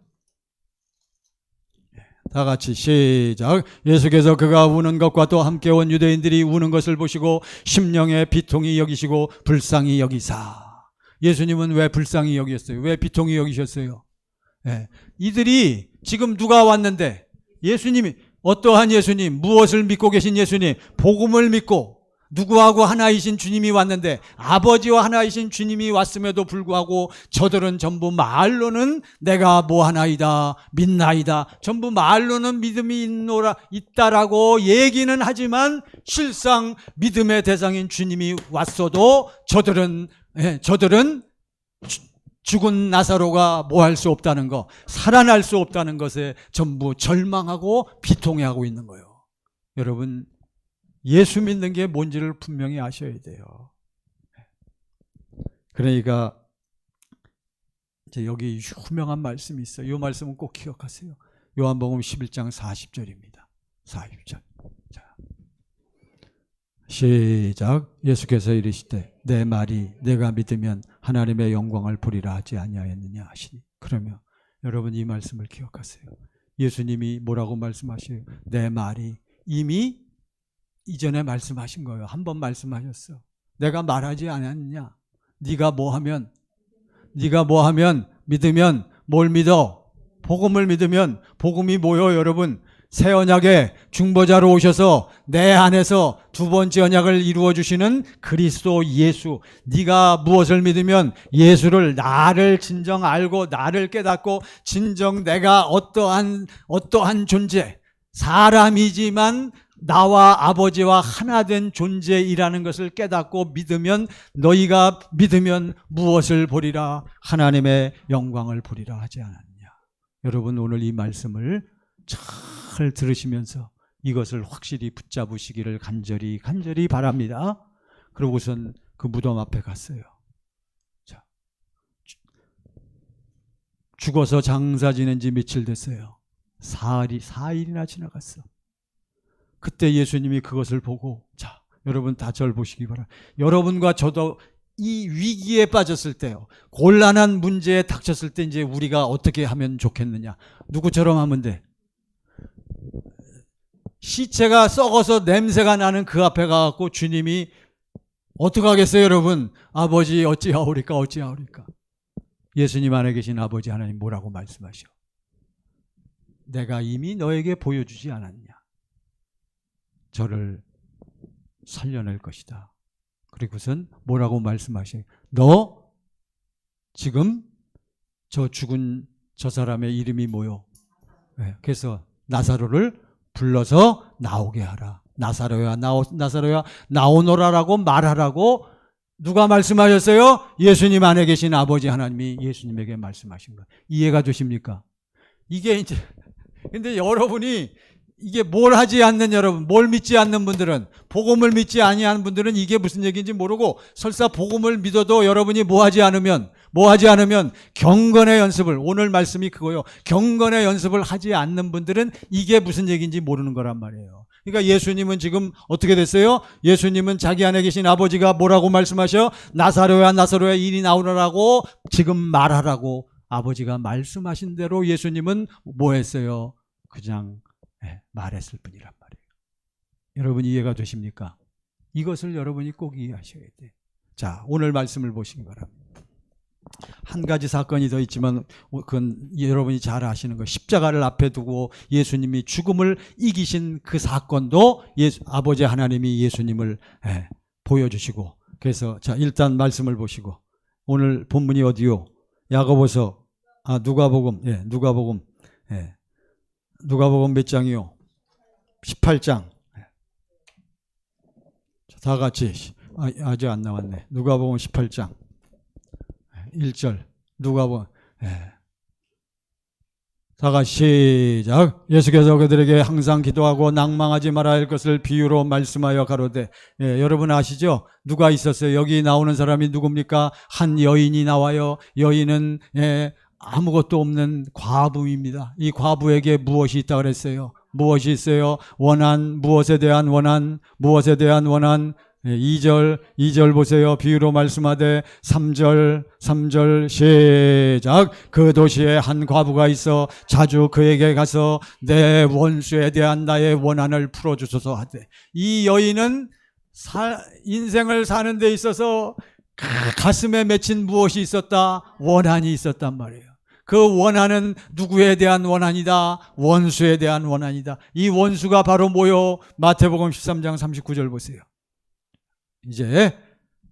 다 같이 시작. 예수께서 그가 우는 것과 또 함께 온 유대인들이 우는 것을 보시고 심령에 비통히 여기시고 불쌍히 여기사. 예수님은 왜 불쌍히 여기셨어요? 왜 비통히 여기셨어요? 이들이 지금 누가 왔는데 예수님이, 어떠한 예수님, 무엇을 믿고 계신 예수님? 복음을 믿고 누구하고 하나이신 주님이 왔는데, 아버지와 하나이신 주님이 왔음에도 불구하고 저들은 전부 말로는 내가 뭐하나이다, 믿나이다, 전부 말로는 믿음이 있다라고 얘기는 하지만 실상 믿음의 대상인 주님이 왔어도 저들은 죽은 나사로가 뭐 할 수 없다는 거, 살아날 수 없다는 것에 전부 절망하고 비통해하고 있는 거예요. 여러분, 예수 믿는 게 뭔지를 분명히 아셔야 돼요. 그러니까 이제 여기 유명한 말씀이 있어요. 이 말씀은 꼭 기억하세요. 요한복음 11장 40절입니다. 40절. 자, 시작. 예수께서 이르시되 내 말이 내가 믿으면 하나님의 영광을 보리라 하지 아니하였느냐 하시니. 그러면 여러분 이 말씀을 기억하세요. 예수님이 뭐라고 말씀하셔요? 내 말이, 이미 이전에 말씀하신 거예요. 한 번 말씀하셨어. 내가 말하지 않았느냐? 네가 뭐 하면 믿으면 뭘 믿어? 복음을 믿으면. 복음이 뭐요, 여러분? 새 언약의 중보자로 오셔서 내 안에서 두 번째 언약을 이루어 주시는 그리스도 예수. 네가 무엇을 믿으면 예수를, 나를 진정 알고 나를 깨닫고 진정 내가 어떠한 존재, 사람이지만 나와 아버지와 하나 된 존재이라는 것을 깨닫고 믿으면, 너희가 믿으면 무엇을 보리라? 하나님의 영광을 보리라 하지 않았느냐. 여러분, 오늘 이 말씀을 잘 들으시면서 이것을 확실히 붙잡으시기를 간절히 바랍니다. 그러고선 그 무덤 앞에 갔어요. 자, 죽어서 장사 지낸 지 며칠 됐어요. 4일이나 지나갔어. 그때 예수님이 그것을 보고, 자, 여러분 다 절 보시기 바랍니다. 여러분과 저도 이 위기에 빠졌을 때요, 곤란한 문제에 닥쳤을 때 이제 우리가 어떻게 하면 좋겠느냐? 누구처럼 하면 돼? 시체가 썩어서 냄새가 나는 그 앞에 가갖고 주님이 어떻게 하겠어요, 여러분? 아버지 어찌하오리까. 예수님 안에 계신 아버지 하나님 뭐라고 말씀하셔? 내가 이미 너에게 보여주지 않았냐? 저를 살려낼 것이다. 그리고선 뭐라고 말씀하셔요? 너 지금 저 죽은 저 사람의 이름이 뭐요? 네, 그래서 나사로를 불러서 나오게 하라. 나사로야 나오너라라고 말하라고 누가 말씀하셨어요? 예수님 안에 계신 아버지 하나님이 예수님에게 말씀하신 거예요. 이해가 되십니까? 이게 이제, 근데 여러분이 이게 뭘 하지 않는 여러분, 뭘 믿지 않는 분들은, 복음을 믿지 아니하는 분들은 이게 무슨 얘기인지 모르고, 설사 복음을 믿어도 여러분이 뭐 하지 않으면 경건의 연습을, 오늘 말씀이 그거요, 경건의 연습을 하지 않는 분들은 이게 무슨 얘기인지 모르는 거란 말이에요. 그러니까 예수님은 지금 어떻게 됐어요? 예수님은 자기 안에 계신 아버지가 뭐라고 말씀하셔? 나사로야 이리 나오너라고 지금 말하라고 아버지가 말씀하신 대로 예수님은 뭐 했어요? 그냥 말했을 뿐이란 말이에요. 여러분 이해가 되십니까? 이것을 여러분이 꼭 이해하셔야 돼요. 자, 오늘 말씀을 보시기 바랍니다. 한 가지 사건이 더 있지만 그건 여러분이 잘 아시는 거, 십자가를 앞에 두고 예수님이 죽음을 이기신 그 사건도 아버지 하나님이 예수님을 보여주시고, 그래서 자, 일단 말씀을 보시고, 오늘 본문이 어디요? 야고보서, 누가복음 몇 장이요? 18장. 다 같이, 아직 안 나왔네. 누가복음 18장 1절. 누가복음. 다 같이 시작. 예수께서 그들에게 항상 기도하고 낭망하지 말아야 할 것을 비유로 말씀하여 가로되. 여러분 아시죠? 누가 있었어요? 여기 나오는 사람이 누굽니까? 한 여인이 나와요. 여인은 아무것도 없는 과부입니다. 이 과부에게 무엇이 있다 그랬어요? 무엇이 있어요? 원한, 무엇에 대한 원한, 2절 보세요. 비유로 말씀하되 3절 시작. 그 도시에 한 과부가 있어 자주 그에게 가서 내 원수에 대한 나의 원한을 풀어주소서 하되. 이 여인은 인생을 사는 데 있어서 가슴에 맺힌 무엇이 있었다? 원한이 있었단 말이에요. 그 원한은 누구에 대한 원한이다? 원수에 대한 원한이다. 이 원수가 바로 뭐요? 마태복음 13장 39절 보세요. 이제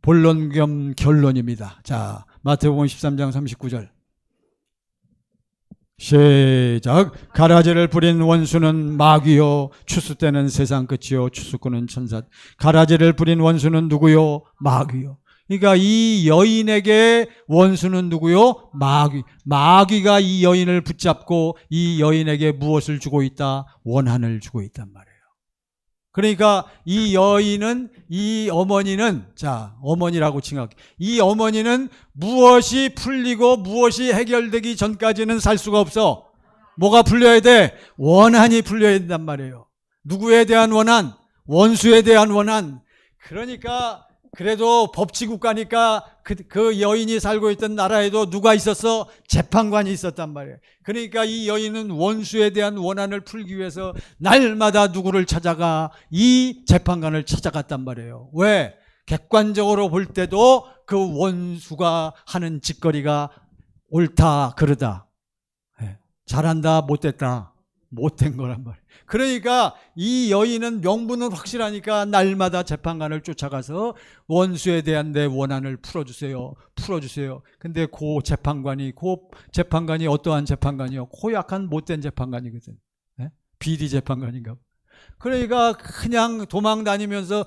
본론 겸 결론입니다. 자, 마태복음 13장 39절. 시작. 가라지를 뿌린 원수는 마귀요, 추수 때는 세상 끝이요, 추수꾼은 천사. 가라지를 뿌린 원수는 누구요? 마귀요. 그러니까 이 여인에게 원수는 누구요? 마귀. 마귀가 이 여인을 붙잡고 이 여인에게 무엇을 주고 있다? 원한을 주고 있단 말이에요. 그러니까 이 여인은, 이 어머니는, 자, 어머니라고 칭할게. 이 어머니는 무엇이 풀리고 무엇이 해결되기 전까지는 살 수가 없어. 뭐가 풀려야 돼? 원한이 풀려야 된단 말이에요. 누구에 대한 원한? 원수에 대한 원한. 그러니까 그래도 법치국가니까 그 여인이 살고 있던 나라에도 누가 있었어? 재판관이 있었단 말이에요. 그러니까 이 여인은 원수에 대한 원한을 풀기 위해서 날마다 누구를 찾아가? 이 재판관을 찾아갔단 말이에요. 왜? 객관적으로 볼 때도 그 원수가 하는 짓거리가 옳다, 그러다. 잘한다, 못됐다. 못된 거란 말이에요. 그러니까 이 여인은 명분은 확실하니까 날마다 재판관을 쫓아가서 원수에 대한 내 원한을 풀어주세요. 풀어주세요. 근데 그 재판관이 어떠한 재판관이요? 고약한 못된 재판관이거든. 비리 재판관인가. 그러니까 그냥 도망 다니면서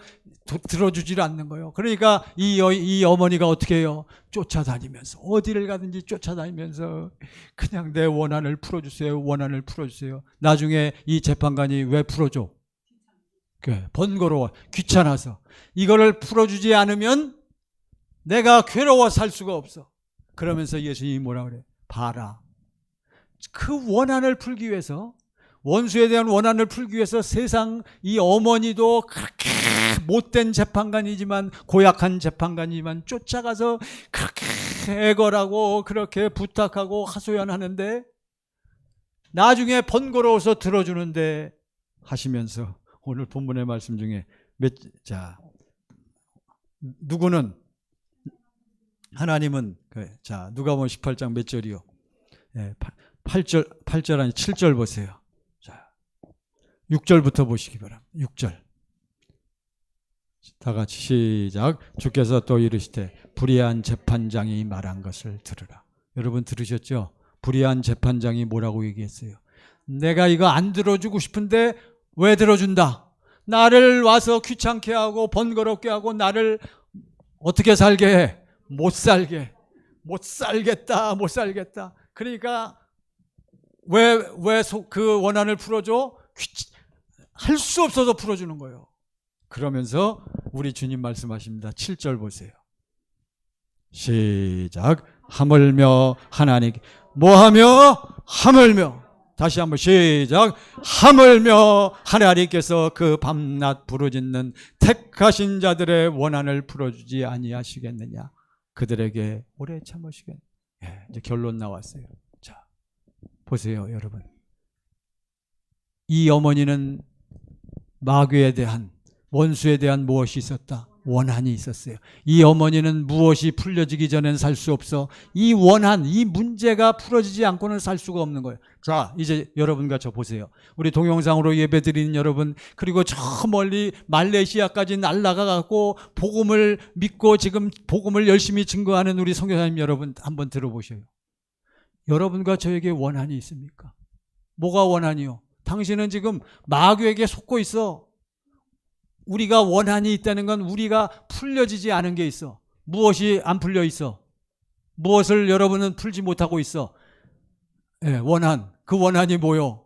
들어주질 않는 거예요. 그러니까 이 어머니가 어떻게 해요? 쫓아다니면서, 어디를 가든지 쫓아다니면서 그냥 내 원한을 풀어주세요. 원한을 풀어주세요. 나중에 이 재판관이 왜 풀어줘? 번거로워, 귀찮아서. 이거를 풀어주지 않으면 내가 괴로워 살 수가 없어. 그러면서 예수님이 뭐라 그래? 봐라. 그 원한을 풀기 위해서, 원수에 대한 원한을 풀기 위해서 세상 이 어머니도 그렇게 못된 재판관이지만, 고약한 재판관이지만 쫓아가서 그렇게 애걸하고 그렇게 부탁하고 하소연하는데 나중에 번거로워서 들어주는데 하시면서, 오늘 본문의 말씀 중에 누구는, 하나님은, 자, 누가복음 18장 몇 절이요? 8절 아니 7절 보세요. 6절부터 보시기 바랍니다. 6절. 다 같이 시작. 주께서 또 이르시되 불의한 재판장이 말한 것을 들으라. 여러분 들으셨죠? 불의한 재판장이 뭐라고 얘기했어요? 내가 이거 안 들어주고 싶은데 왜 들어준다? 나를 와서 귀찮게 하고 번거롭게 하고 나를 어떻게 살게 해? 못 살게. 못 살겠다. 못 살겠다. 그러니까 왜 그 원한을 풀어줘? 할 수 없어서 풀어주는 거예요. 그러면서 우리 주님 말씀하십니다. 7절 보세요. 시작. 하물며 하나님, 뭐하며? 하물며. 다시 한번 시작. 하물며 하나님께서 그 밤낮 부르짖는 택하신 자들의 원한을 풀어주지 아니하시겠느냐. 그들에게 오래 참으시겠느냐. 이제 결론 나왔어요. 자, 보세요, 여러분. 이 어머니는 마귀에 대한, 원수에 대한 무엇이 있었다? 원한이 있었어요. 이 어머니는 무엇이 풀려지기 전엔 살 수 없어. 이 원한, 이 문제가 풀어지지 않고는 살 수가 없는 거예요. 자, 이제 여러분과 저 보세요. 우리 동영상으로 예배드리는 여러분, 그리고 저 멀리 말레이시아까지 날아가갖고 복음을 믿고 지금 복음을 열심히 증거하는 우리 선교사님 여러분, 한번 들어보셔요. 여러분과 저에게 원한이 있습니까? 뭐가 원한이요? 당신은 지금 마귀에게 속고 있어. 우리가 원한이 있다는 건 우리가 풀려지지 않은 게 있어. 무엇이 안 풀려 있어? 무엇을 여러분은 풀지 못하고 있어? 원한. 그 원한이 뭐요?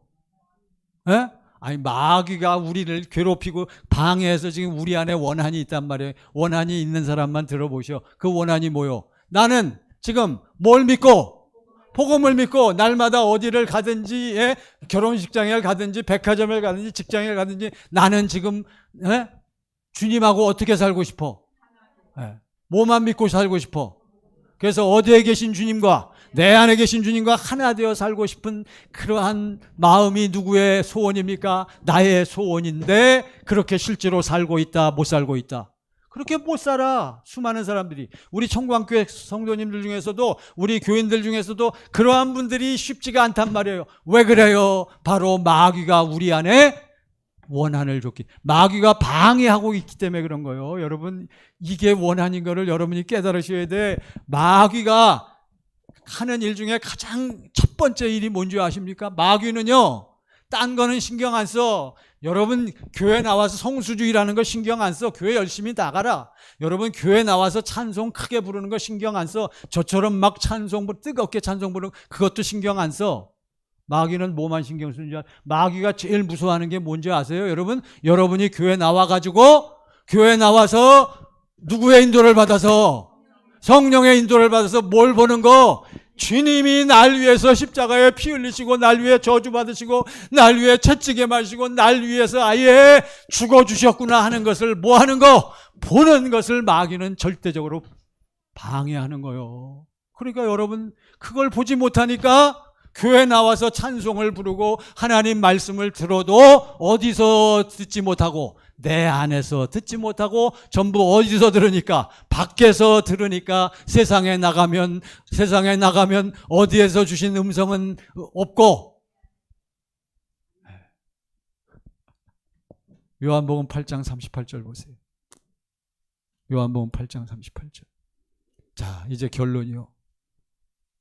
아니, 마귀가 우리를 괴롭히고 방해해서 지금 우리 안에 원한이 있단 말이에요. 원한이 있는 사람만 들어보셔. 그 원한이 뭐요? 나는 지금 뭘 믿고? 복음을 믿고 날마다 어디를 가든지, 결혼식장에 가든지 백화점에 가든지 직장에 가든지 나는 지금 주님하고 어떻게 살고 싶어? 뭐만 믿고 살고 싶어? 그래서 어디에 계신 주님과 내 안에 계신 주님과 하나 되어 살고 싶은 그러한 마음이 누구의 소원입니까? 나의 소원인데 그렇게 실제로 살고 있다, 못 살고 있다? 그렇게 못 살아. 수많은 사람들이. 우리 청광교회 성도님들 중에서도, 우리 교인들 중에서도 그러한 분들이 쉽지가 않단 말이에요. 왜 그래요? 바로 마귀가 우리 안에 원한을 줬기. 마귀가 방해하고 있기 때문에 그런 거예요. 여러분, 이게 원한인 거를 여러분이 깨달으셔야 돼. 마귀가 하는 일 중에 가장 첫 번째 일이 뭔지 아십니까? 마귀는요, 딴 거는 신경 안 써. 여러분 교회 나와서 성수주의라는 거 신경 안 써. 교회 열심히 나가라. 여러분 교회 나와서 찬송 크게 부르는 거 신경 안 써. 저처럼 막 뜨겁게 찬송 부르는 그것도 신경 안 써. 마귀는 뭐만 신경 쓰는 줄 알아요? 마귀가 제일 무서워하는 게 뭔지 아세요? 여러분, 여러분이 교회 나와가지고 교회 나와서 누구의 인도를 받아서, 성령의 인도를 받아서 뭘 보는 거? 주님이 날 위해서 십자가에 피 흘리시고 날 위해 저주받으시고 날 위해 채찍에 맞으시고 날 위해서 아예 죽어주셨구나 하는 것을 뭐 하는 거? 보는 것을 마귀는 절대적으로 방해하는 거예요. 그러니까 여러분 그걸 보지 못하니까 교회 나와서 찬송을 부르고 하나님 말씀을 들어도 어디서 듣지 못하고 내 안에서 듣지 못하고 전부 어디서 들으니까? 밖에서 들으니까 세상에 나가면 어디에서 주신 음성은 없고. 요한복음 8장 38절 보세요. 요한복음 8장 38절. 자, 이제 결론이요.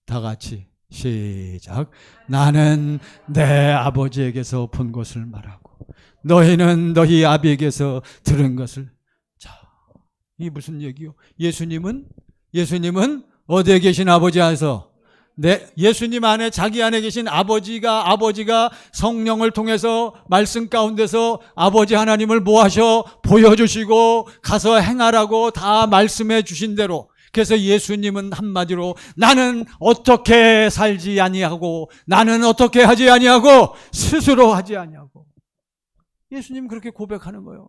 다 같이 시작. 나는 내 아버지에게서 본 것을 말하고 너희는 너희 아비에게서 들은 것을. 자, 이 무슨 얘기요? 예수님은 어디에 계신 아버지 안에서, 예수님 안에, 자기 안에 계신 아버지가 성령을 통해서 말씀 가운데서 아버지 하나님을 뭐 하셔? 보여주시고 가서 행하라고 다 말씀해 주신 대로. 그래서 예수님은 한마디로 나는 어떻게 살지 아니하고 나는 어떻게 하지 아니하고 스스로 하지 아니하고. 예수님 그렇게 고백하는 거예요.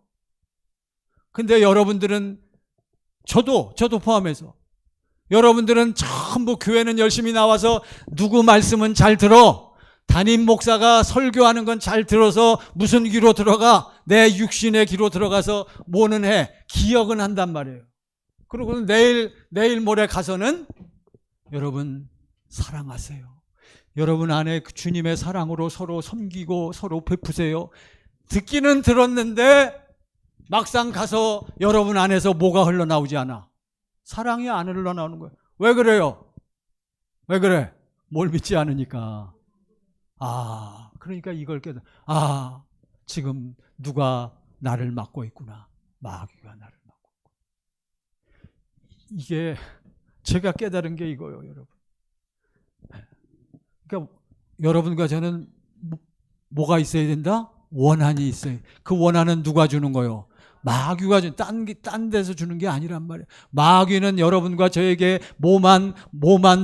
근데 여러분들은, 저도 포함해서 여러분들은 전부 교회는 열심히 나와서 누구 말씀은 잘 들어. 담임 목사가 설교하는 건 잘 들어서 무슨 귀로 들어가? 내 육신의 귀로 들어가서 뭐는 해? 기억은 한단 말이에요. 그리고 내일 모레 가서는 여러분 사랑하세요. 여러분 안에 주님의 사랑으로 서로 섬기고 서로 베푸세요. 듣기는 들었는데 막상 가서 여러분 안에서 뭐가 흘러나오지 않아? 사랑이 안 흘러나오는 거예요. 왜 그래요? 왜 그래? 뭘 믿지 않으니까. 그러니까 이걸 깨달아. 지금 누가 나를 막고 있구나. 마귀가 나를 막고 있구나. 이게 제가 깨달은 게 이거예요, 여러분. 그러니까 여러분과 저는 뭐가 있어야 된다? 원한이 있어요. 그 원한은 누가 주는 거예요? 마귀가 딴 데서 주는 게 아니란 말이에요. 마귀는 여러분과 저에게 뭐만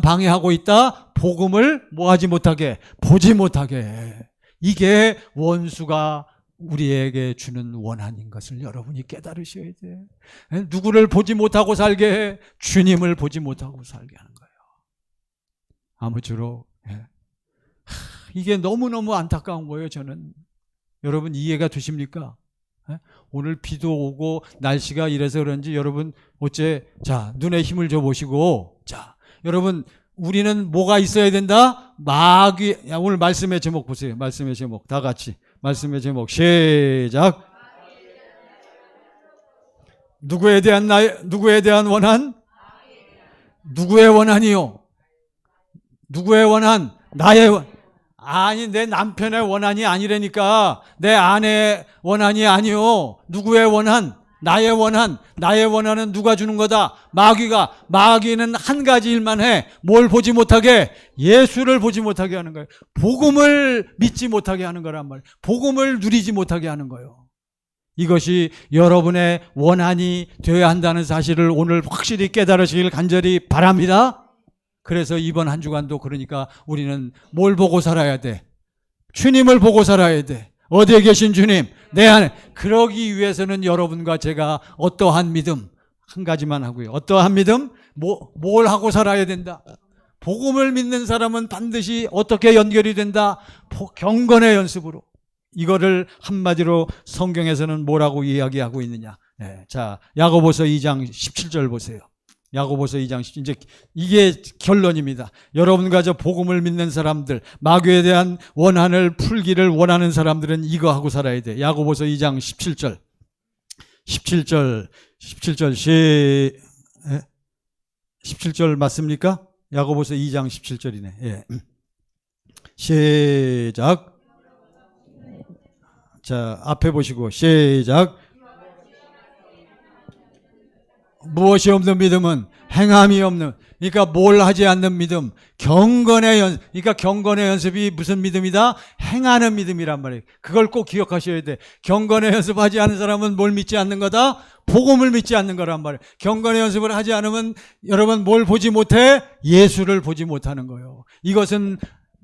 방해하고 있다? 복음을 뭐하지 못하게, 보지 못하게. 이게 원수가 우리에게 주는 원한인 것을 여러분이 깨달으셔야 돼. 누구를 보지 못하고 살게 해? 주님을 보지 못하고 살게 하는 거예요. 아무쪼록 이게 너무너무 안타까운 거예요, 저는. 여러분 이해가 되십니까? 오늘 비도 오고 날씨가 이래서 그런지 여러분 어째, 자, 눈에 힘을 줘 보시고, 자, 여러분 우리는 뭐가 있어야 된다? 마귀. 오늘 말씀의 제목 보세요. 말씀의 제목 다 같이. 말씀의 제목 시작. 누구에 대한 원한? 누구의 원한이요? 누구의 원한? 나의 원한. 아니, 내 남편의 원한이 아니라니까. 내 아내의 원한이 아니요. 누구의 원한? 나의 원한. 나의 원한은 누가 주는 거다? 마귀는 한 가지 일만 해. 뭘 보지 못하게? 예수를 보지 못하게 하는 거예요. 복음을 믿지 못하게 하는 거란 말이에요. 복음을 누리지 못하게 하는 거예요. 이것이 여러분의 원한이 되어야 한다는 사실을 오늘 확실히 깨달으시길 간절히 바랍니다. 그래서 이번 한 주간도 그러니까 우리는 뭘 보고 살아야 돼? 주님을 보고 살아야 돼. 어디에 계신 주님? 내 안에. 그러기 위해서는 여러분과 제가 어떠한 믿음, 한 가지만 하고요. 어떠한 믿음? 뭘 하고 살아야 된다? 복음을 믿는 사람은 반드시 어떻게 연결이 된다? 경건의 연습으로. 이거를 한마디로 성경에서는 뭐라고 이야기하고 있느냐? 자, 야고보서 2장 17절 보세요. 야고보서 2장 10절. 이제 이게 결론입니다. 여러분과 저 복음을 믿는 사람들, 마귀에 대한 원한을 풀기를 원하는 사람들은 이거 하고 살아야 돼. 야고보서 2장 17절. 17절 17절 맞습니까? 야고보서 2장 17절이네. 예. 시작. 자, 앞에 보시고 시작. 무엇이 없는 믿음은 행함이 없는, 그러니까 뭘 하지 않는 믿음, 그러니까 경건의 연습이 무슨 믿음이다? 행하는 믿음이란 말이에요. 그걸 꼭 기억하셔야 돼. 경건의 연습하지 않은 사람은 뭘 믿지 않는 거다? 복음을 믿지 않는 거란 말이에요. 경건의 연습을 하지 않으면 여러분 뭘 보지 못해? 예수를 보지 못하는 거예요. 이것은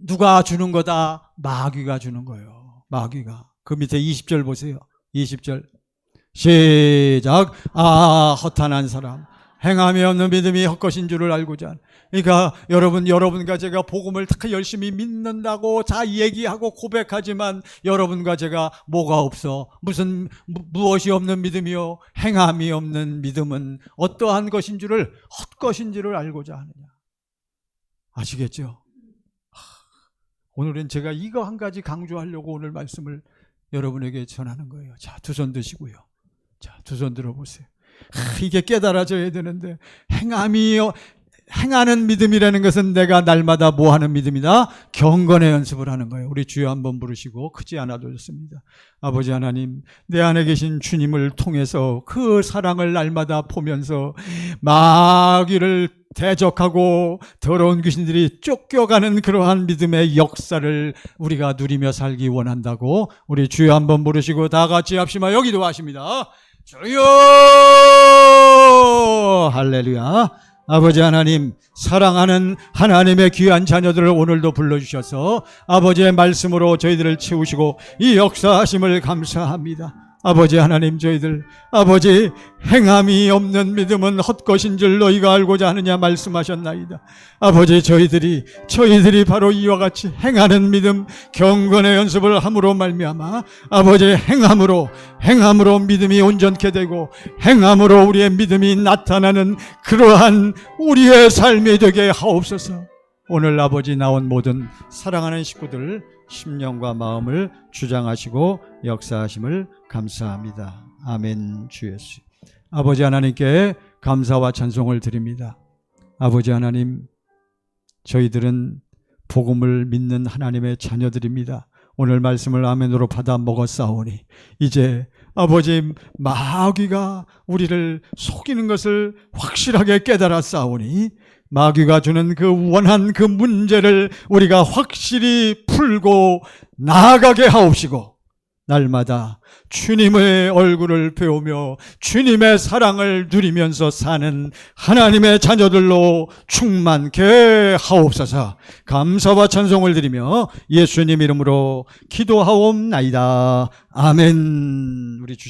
누가 주는 거다? 마귀가 주는 거예요. 마귀가. 그 밑에 20절 보세요. 20절. 시작. 허탄한 사람, 행함이 없는 믿음이 헛것인 줄을 알고자. 그러니까 여러분과 제가 복음을 다 열심히 믿는다고 다 얘기하고 고백하지만 여러분과 제가 뭐가 없어? 무엇이 없는 믿음이요? 행함이 없는 믿음은 어떠한 것인 줄을, 헛것인 줄을 알고자 하느냐. 아시겠죠? 오늘은 제가 이거 한 가지 강조하려고 오늘 말씀을 여러분에게 전하는 거예요. 자, 두 손 드시고요. 자, 두 손 들어보세요. 이게 깨달아져야 되는데, 행하는 믿음이라는 것은 내가 날마다 뭐 하는 믿음이다? 경건의 연습을 하는 거예요. 우리 주여 한번 부르시고 크지 않아도 좋습니다. 아버지 하나님, 내 안에 계신 주님을 통해서 그 사랑을 날마다 보면서 마귀를 대적하고 더러운 귀신들이 쫓겨가는 그러한 믿음의 역사를 우리가 누리며 살기 원한다고 우리 주여 한번 부르시고 다 같이 합시마. 여기도 하십니다. 주여! 할렐루야. 아버지 하나님, 사랑하는 하나님의 귀한 자녀들을 오늘도 불러주셔서 아버지의 말씀으로 저희들을 채우시고 이 역사하심을 감사합니다. 아버지 하나님, 아버지 행함이 없는 믿음은 헛것인 줄 너희가 알고자 하느냐 말씀하셨나이다. 아버지, 저희들이 바로 이와 같이 행하는 믿음, 경건의 연습을 함으로 말미암아 아버지 행함으로 믿음이 온전케 되고 행함으로 우리의 믿음이 나타나는 그러한 우리의 삶이 되게 하옵소서. 오늘 아버지 나온 모든 사랑하는 식구들 심령과 마음을 주장하시고 역사하심을 감사합니다. 아멘. 주 예수. 아버지 하나님께 감사와 찬송을 드립니다. 아버지 하나님, 저희들은 복음을 믿는 하나님의 자녀들입니다. 오늘 말씀을 아멘으로 받아 먹었사오니 이제 아버지 마귀가 우리를 속이는 것을 확실하게 깨달았사오니 마귀가 주는 그 원한 그 문제를 우리가 확실히 풀고 나아가게 하옵시고 날마다 주님의 얼굴을 배우며 주님의 사랑을 누리면서 사는 하나님의 자녀들로 충만케 하옵소서. 감사와 찬송을 드리며 예수님 이름으로 기도하옵나이다. 아멘. 우리 주신